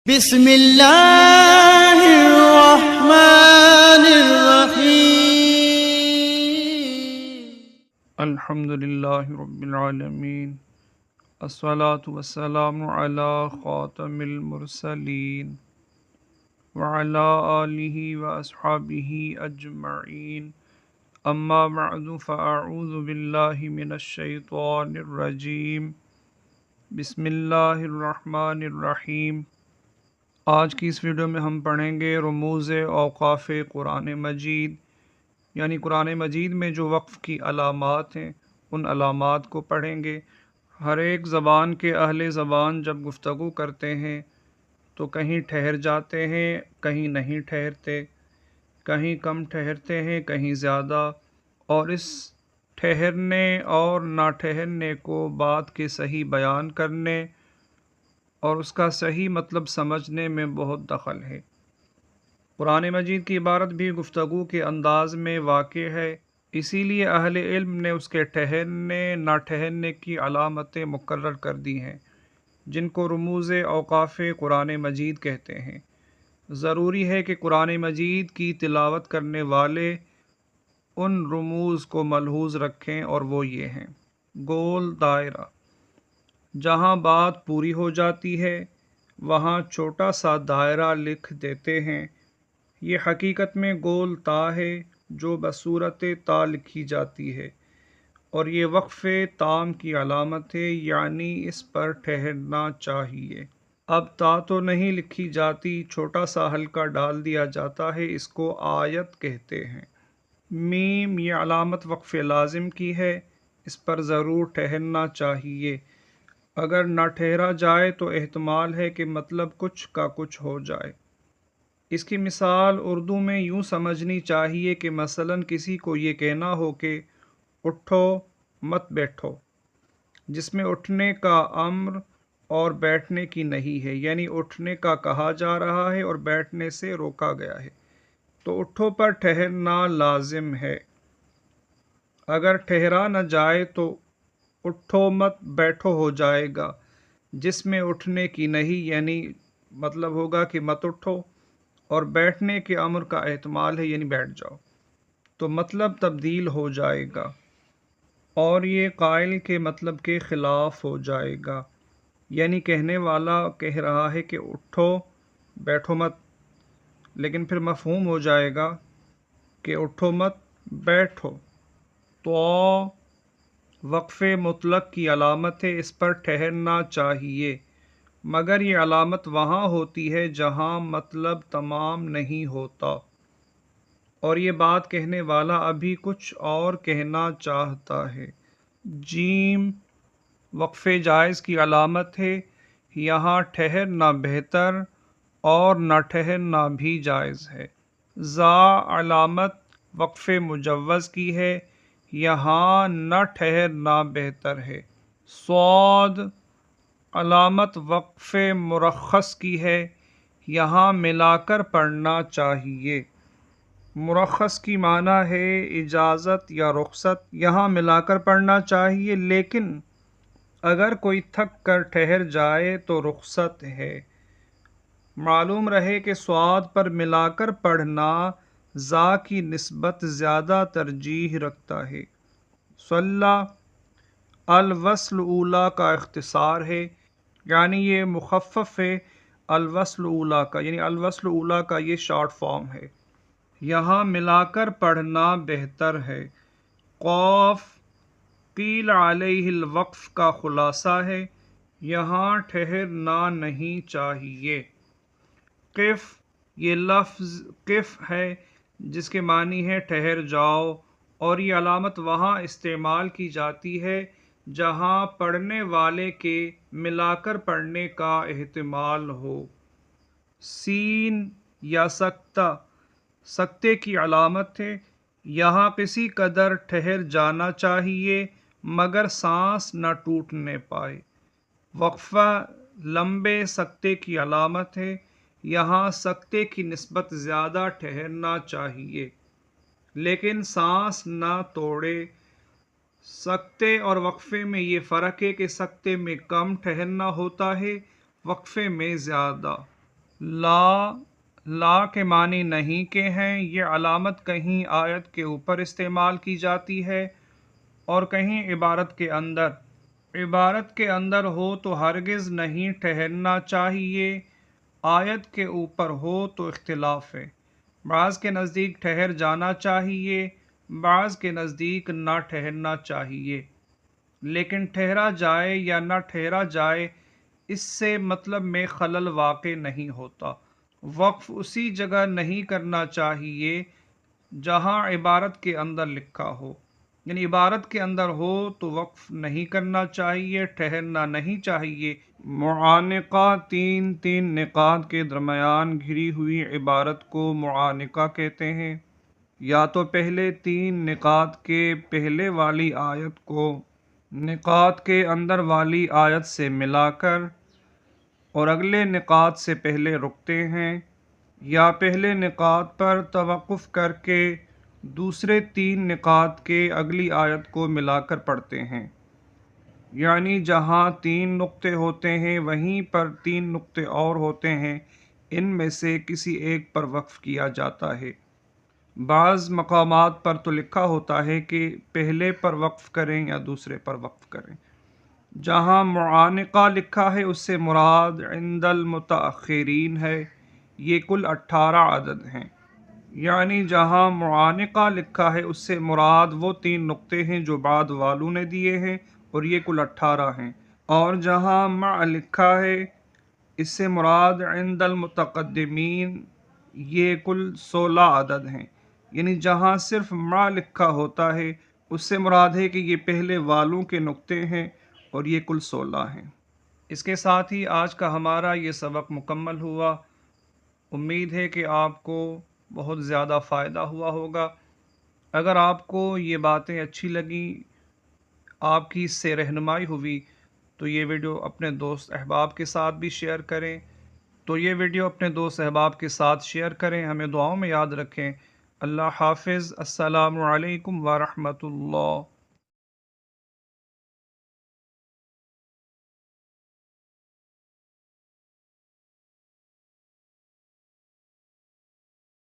بسم اللہ الرحمن الرحیم الحمدللہ رب العالمین الصلاة والسلام علی خاتم المرسلین وعلی آلہ واصحابہ اجمعین اما بعد فاعوذ باللہ من الشیطان الرجیم بسم اللہ الرحمن الرحیم۔ آج کی اس ویڈیو میں ہم پڑھیں گے رموز اوقاف قرآن مجید، یعنی قرآن مجید میں جو وقف کی علامات ہیں ان علامات کو پڑھیں گے۔ ہر ایک زبان کے اہل زبان جب گفتگو کرتے ہیں تو کہیں ٹھہر جاتے ہیں، کہیں نہیں ٹھہرتے، کہیں کم ٹھہرتے ہیں، کہیں زیادہ، اور اس ٹھہرنے اور نہ ٹھہرنے کو بات کے صحیح بیان کرنے اور اس کا صحیح مطلب سمجھنے میں بہت دخل ہے۔ قرآن مجید کی عبارت بھی گفتگو کے انداز میں واقع ہے، اسی لیے اہل علم نے اس کے ٹھہرنے نہ ٹھہرنے کی علامتیں مقرر کر دی ہیں، جن کو رموز اوقاف قرآن مجید کہتے ہیں۔ ضروری ہے کہ قرآن مجید کی تلاوت کرنے والے ان رموز کو ملحوظ رکھیں، اور وہ یہ ہیں: گول دائرہ، جہاں بات پوری ہو جاتی ہے وہاں چھوٹا سا دائرہ لکھ دیتے ہیں، یہ حقیقت میں گول تا ہے جو بصورت تا لکھی جاتی ہے، اور یہ وقف تام کی علامت ہے، یعنی اس پر ٹھہرنا چاہیے۔ اب تا تو نہیں لکھی جاتی، چھوٹا سا حلقہ ڈال دیا جاتا ہے، اس کو آیت کہتے ہیں۔ میم، یہ علامت وقف لازم کی ہے، اس پر ضرور ٹھہرنا چاہیے، اگر نہ ٹھہرا جائے تو احتمال ہے کہ مطلب کچھ کا کچھ ہو جائے۔ اس کی مثال اردو میں یوں سمجھنی چاہیے کہ مثلاً کسی کو یہ کہنا ہو کہ اٹھو مت بیٹھو، جس میں اٹھنے کا امر اور بیٹھنے کی نہیں ہے، یعنی اٹھنے کا کہا جا رہا ہے اور بیٹھنے سے روکا گیا ہے، تو اٹھو پر ٹھہرنا لازم ہے۔ اگر ٹھہرا نہ جائے تو اٹھو مت بیٹھو ہو جائے گا، جس میں اٹھنے کی نہیں، یعنی مطلب ہوگا کہ مت اٹھو، اور بیٹھنے کے امر کا احتمال ہے، یعنی بیٹھ جاؤ، تو مطلب تبدیل ہو جائے گا، اور یہ قائل کے مطلب کے خلاف ہو جائے گا، یعنی کہنے والا کہہ رہا ہے کہ اٹھو بیٹھو مت، لیکن پھر مفہوم ہو جائے گا کہ اٹھو مت بیٹھو۔ تو وقف مطلق کی علامت ہے، اس پر ٹھہرنا چاہیے، مگر یہ علامت وہاں ہوتی ہے جہاں مطلب تمام نہیں ہوتا، اور یہ بات کہنے والا ابھی کچھ اور کہنا چاہتا ہے۔ جیم، وقف جائز کی علامت ہے، یہاں ٹھہرنا بہتر اور نہ ٹھہرنا بھی جائز ہے۔ زا، علامت وقف مجوز کی ہے، یہاں نہ ٹھہرنا بہتر ہے۔ صاد، علامت وقف مرخص کی ہے، یہاں ملا کر پڑھنا چاہیے۔ مرخص کی معنی ہے اجازت یا رخصت، یہاں ملا کر پڑھنا چاہیے، لیکن اگر کوئی تھک کر ٹھہر جائے تو رخصت ہے۔ معلوم رہے کہ صاد پر ملا کر پڑھنا زا کی نسبت زیادہ ترجیح رکھتا ہے۔ صلی، الوصل اولی کا اختصار ہے، یعنی یہ مخفف ہے الوصل اولی کا، یعنی الوصل اولی کا یہ شارٹ فارم ہے، یہاں ملا کر پڑھنا بہتر ہے۔ قاف، قیل علیہ الوقف کا خلاصہ ہے، یہاں ٹھہرنا نہیں چاہیے۔ قف، یہ لفظ قف ہے جس کے معنی ہے ٹھہر جاؤ، اور یہ علامت وہاں استعمال کی جاتی ہے جہاں پڑھنے والے کے ملا کر پڑھنے کا احتمال ہو۔ سین، یا سکتہ، سکتے کی علامت ہے، یہاں کسی قدر ٹھہر جانا چاہیے مگر سانس نہ ٹوٹنے پائے۔ وقفہ لمبے سکتے کی علامت ہے، یہاں سکتے کی نسبت زیادہ ٹھہرنا چاہیے، لیکن سانس نہ توڑے۔ سکتے اور وقفے میں یہ فرق ہے کہ سکتے میں کم ٹھہرنا ہوتا ہے، وقفے میں زیادہ۔ لا لا کے معنی نہیں کے ہیں، یہ علامت کہیں آیت کے اوپر استعمال کی جاتی ہے اور کہیں عبارت کے اندر ہو تو ہرگز نہیں ٹھہرنا چاہیے، آیت کے اوپر ہو تو اختلاف ہے، بعض کے نزدیک ٹھہر جانا چاہیے، بعض کے نزدیک نہ ٹھہرنا چاہیے، لیکن ٹھہرا جائے یا نہ ٹھہرا جائے اس سے مطلب میں خلل واقع نہیں ہوتا۔ وقف اسی جگہ نہیں کرنا چاہیے جہاں عبارت کے اندر لکھا ہو، یعنی عبارت کے اندر ہو تو وقف نہیں کرنا چاہیے، ٹھہرنا نہیں چاہیے۔ معانقہ تین نقاط کے درمیان گھری ہوئی عبارت کو معانقہ کہتے ہیں۔ یا تو پہلے 3 نقاط کے پہلے والی آیت کو نقاط کے اندر والی آیت سے ملا کر اور اگلے نقاط سے پہلے رکتے ہیں، یا پہلے نقاط پر توقف کر کے دوسرے 3 نقاط کے اگلی آیت کو ملا کر پڑھتے ہیں، یعنی جہاں 3 نقطے ہوتے ہیں وہیں پر 3 نقطے اور ہوتے ہیں، ان میں سے کسی ایک پر وقف کیا جاتا ہے۔ بعض مقامات پر تو لکھا ہوتا ہے کہ پہلے پر وقف کریں یا دوسرے پر وقف کریں۔ جہاں معانقہ لکھا ہے اس سے مراد عند المتاخرین ہے، یہ کل 18 عدد ہیں، یعنی جہاں معانقہ لکھا ہے اس سے مراد وہ 3 نقطے ہیں جو بعد والوں نے دیے ہیں اور یہ کل 18 ہیں، اور جہاں مع لکھا ہے اس سے مراد عند المتقدمین یہ کل 16 عدد ہیں، یعنی جہاں صرف مع لکھا ہوتا ہے اس سے مراد ہے کہ یہ پہلے والوں کے نقطے ہیں اور یہ کل 16 ہیں۔ اس کے ساتھ ہی آج کا ہمارا یہ سبق مکمل ہوا۔ امید ہے کہ آپ کو بہت زیادہ فائدہ ہوا ہوگا۔ اگر آپ کو یہ باتیں اچھی لگیں، آپ کی اس سے رہنمائی ہوئی، تو یہ ویڈیو اپنے دوست احباب کے ساتھ بھی شیئر کریں۔ ہمیں دعاؤں میں یاد رکھیں۔ اللہ حافظ۔ السلام علیکم ورحمۃ اللہ۔